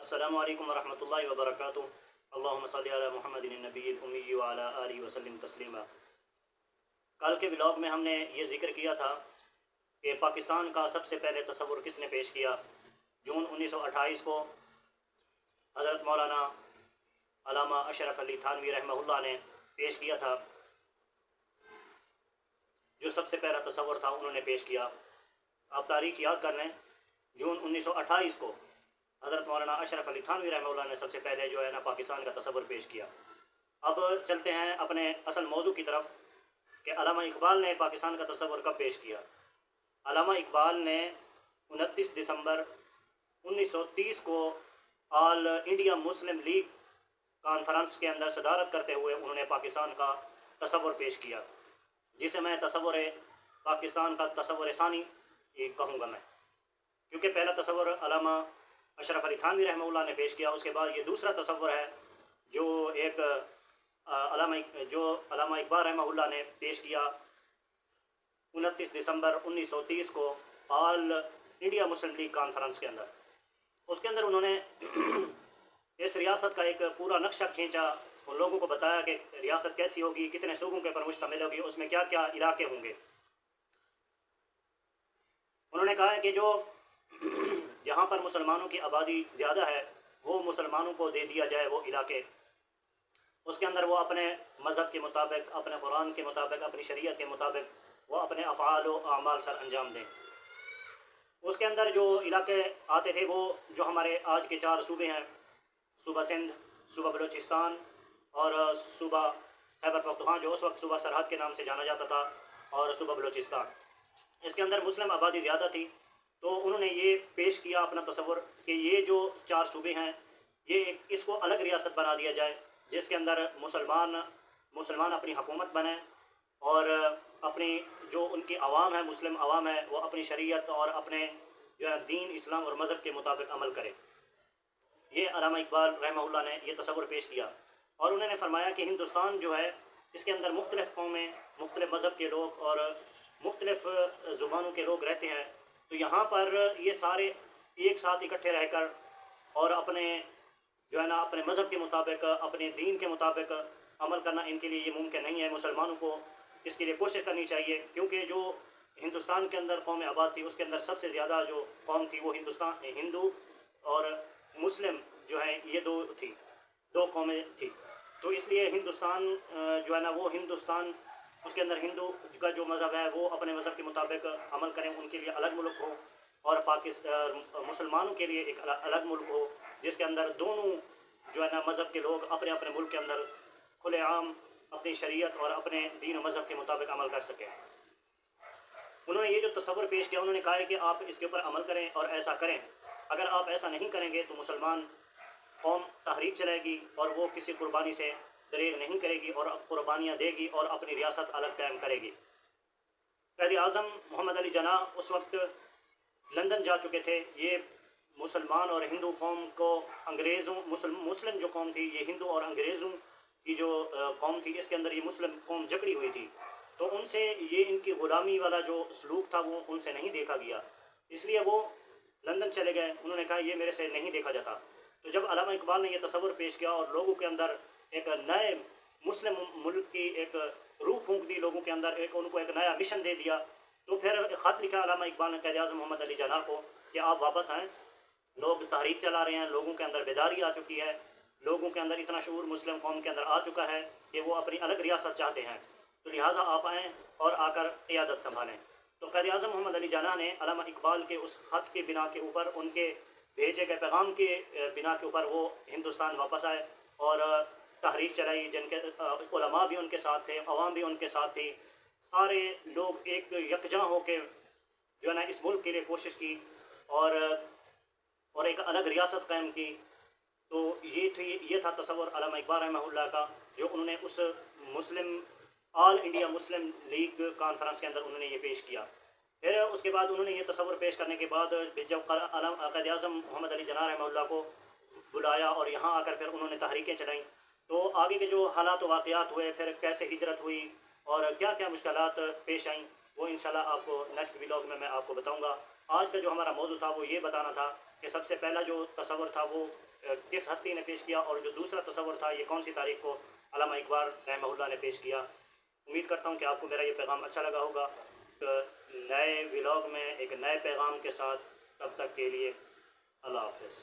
السلام علیکم ورحمۃ اللہ وبرکاتہ۔ اللہم صلی علی محمد النبی الامی وعلی آلہ وسلم تسلیما۔ کل کے ولاگ میں ہم نے یہ ذکر کیا تھا کہ پاکستان کا سب سے پہلے تصور کس نے پیش کیا۔ جون 1928 کو حضرت مولانا علامہ اشرف علی تھانوی رحمہ اللہ نے پیش کیا تھا۔ جو سب سے پہلا تصور تھا انہوں نے پیش کیا۔ آپ تاریخ یاد کر لیں، جون 1928 کو حضرت مولانا اشرف علی تھانوی رحمہ اللہ نے سب سے پہلے جو ہے نا پاکستان کا تصور پیش کیا۔ اب چلتے ہیں اپنے اصل موضوع کی طرف کہ علامہ اقبال نے پاکستان کا تصور کب پیش کیا۔ علامہ اقبال نے 29 دسمبر 1930 کو آل انڈیا مسلم لیگ کانفرنس کے اندر صدارت کرتے ہوئے انہوں نے پاکستان کا تصور پیش کیا، جسے میں تصور پاکستان کا تصور ثانی کہوں گا میں، کیونکہ پہلا تصور علامہ اشرف علی تھانوی رحمہ اللہ نے پیش کیا، اس کے بعد یہ دوسرا تصور ہے جو ایک علامہ اقبال رحمہ اللہ نے پیش کیا 29 دسمبر 1930 کو آل انڈیا مسلم لیگ کانفرنس کے اندر۔ اس کے اندر انہوں نے اس ریاست کا ایک پورا نقشہ کھینچا، ان لوگوں کو بتایا کہ ریاست کیسی ہوگی، کتنے صوبوں کے پر مشتمل ہوگی، اس میں کیا کیا علاقے ہوں گے۔ انہوں نے کہا ہے کہ جو جہاں پر مسلمانوں کی آبادی زیادہ ہے وہ مسلمانوں کو دے دیا جائے وہ علاقے، اس کے اندر وہ اپنے مذہب کے مطابق، اپنے قرآن کے مطابق، اپنی شریعت کے مطابق وہ اپنے افعال و اعمال سر انجام دیں۔ اس کے اندر جو علاقے آتے تھے وہ جو ہمارے آج کے 4 صوبے ہیں، صوبہ سندھ، صوبہ بلوچستان اور صوبہ خیبر پختونخوا جو اس وقت صوبہ سرحد کے نام سے جانا جاتا تھا، اور صوبہ بلوچستان، اس کے اندر مسلم آبادی زیادہ تھی۔ تو انہوں نے یہ پیش کیا اپنا تصور کہ یہ جو 4 صوبے ہیں یہ اس کو الگ ریاست بنا دیا جائے، جس کے اندر مسلمان اپنی حکومت بنیں اور اپنی جو ان کی عوام ہے، مسلم عوام ہے، وہ اپنی شریعت اور اپنے جو ہے دین اسلام اور مذہب کے مطابق عمل کرے۔ یہ علامہ اقبال رحمہ اللہ نے یہ تصور پیش کیا، اور انہوں نے فرمایا کہ ہندوستان جو ہے اس کے اندر مختلف قومیں، مختلف مذہب کے لوگ اور مختلف زبانوں کے لوگ رہتے ہیں، تو یہاں پر یہ سارے ایک ساتھ اکٹھے رہ کر اور اپنے جو ہے نا اپنے مذہب کے مطابق، اپنے دین کے مطابق عمل کرنا ان کے لیے یہ ممکن نہیں ہے۔ مسلمانوں کو اس کے لیے کوشش کرنی چاہیے، کیونکہ جو ہندوستان کے اندر قوم آباد تھی اس کے اندر سب سے زیادہ جو قوم تھی وہ ہندو اور مسلم جو ہیں یہ دو قومیں تھی۔ تو اس لیے ہندوستان جو ہے نا وہ ہندوستان، اس کے اندر ہندو کا جو مذہب ہے وہ اپنے مذہب کے مطابق عمل کریں، ان کے لیے الگ ملک ہو، اور مسلمانوں کے لیے ایک الگ ملک ہو جس کے اندر دونوں جو ہے نا مذہب کے لوگ اپنے اپنے ملک کے اندر کھلے عام اپنی شریعت اور اپنے دین و مذہب کے مطابق عمل کر سکیں۔ انہوں نے یہ جو تصور پیش کیا، انہوں نے کہا ہے کہ آپ اس کے اوپر عمل کریں اور ایسا کریں۔ اگر آپ ایسا نہیں کریں گے تو مسلمان قوم تحریک چلائے گی اور وہ کسی قربانی سے دریغ نہیں کرے گی اور قربانیاں دے گی اور اپنی ریاست الگ قائم کرے گی۔ قائد اعظم محمد علی جناح اس وقت لندن جا چکے تھے۔ یہ مسلمان اور ہندو قوم کو مسلم جو قوم تھی، یہ ہندو اور انگریزوں کی جو قوم تھی، اس کے اندر یہ مسلم قوم جکڑی ہوئی تھی، تو ان سے یہ ان کی غلامی والا جو سلوک تھا وہ ان سے نہیں دیکھا گیا، اس لیے وہ لندن چلے گئے۔ انہوں نے کہا یہ میرے سے نہیں دیکھا جاتا۔ تو جب علامہ اقبال نے یہ تصور پیش کیا اور لوگوں کے اندر ایک نئے مسلم ملک کی ایک روح پھونک دی، لوگوں کے اندر ان کو ایک نیا مشن دے دیا، تو پھر خط لکھا علامہ اقبال نے قائد اعظم محمد علی جناح کو کہ آپ واپس آئیں، لوگ تحریک چلا رہے ہیں، لوگوں کے اندر بیداری آ چکی ہے، لوگوں کے اندر اتنا شعور مسلم قوم کے اندر آ چکا ہے کہ وہ اپنی الگ ریاست چاہتے ہیں، تو لہٰذا آپ آئیں اور آ کر قیادت سنبھالیں۔ تو قائد اعظم محمد علی جناح نے علامہ اقبال کے اس خط کے بنا کے اوپر، ان کے بھیجے گئے پیغام کے بنا کے اوپر وہ ہندوستان واپس آئے اور تحریک چلائی، جن کے علماء بھی ان کے ساتھ تھے، عوام بھی ان کے ساتھ تھی، سارے لوگ ایک یکجاں ہو کے جو ہے نا اس ملک کے لیے کوشش کی اور ایک الگ ریاست قائم کی۔ تو یہ تھا تصور علامہ اقبال رحمہ اللہ کا، جو انہوں نے اس آل انڈیا مسلم لیگ کانفرنس کے اندر انہوں نے یہ پیش کیا۔ پھر اس کے بعد انہوں نے یہ تصور پیش کرنے کے بعد جب قائد اعظم محمد علی جناح رحمہ اللہ کو بلایا اور یہاں آ کر پھر انہوں نے تحریکیں چلائیں، تو آگے کے جو حالات و واقعات ہوئے، پھر کیسے ہجرت ہوئی اور کیا کیا مشکلات پیش آئیں، وہ انشاءاللہ آپ کو نیکسٹ ولاگ میں آپ کو بتاؤں گا۔ آج کا جو ہمارا موضوع تھا وہ یہ بتانا تھا کہ سب سے پہلا جو تصور تھا وہ کس ہستی نے پیش کیا، اور جو دوسرا تصور تھا یہ کون سی تاریخ کو علامہ اقبال رحمہ اللہ نے پیش کیا۔ امید کرتا ہوں کہ آپ کو میرا یہ پیغام اچھا لگا ہوگا۔ نئے ولاگ میں ایک نئے پیغام کے ساتھ، تب تک کے لیے اللہ حافظ۔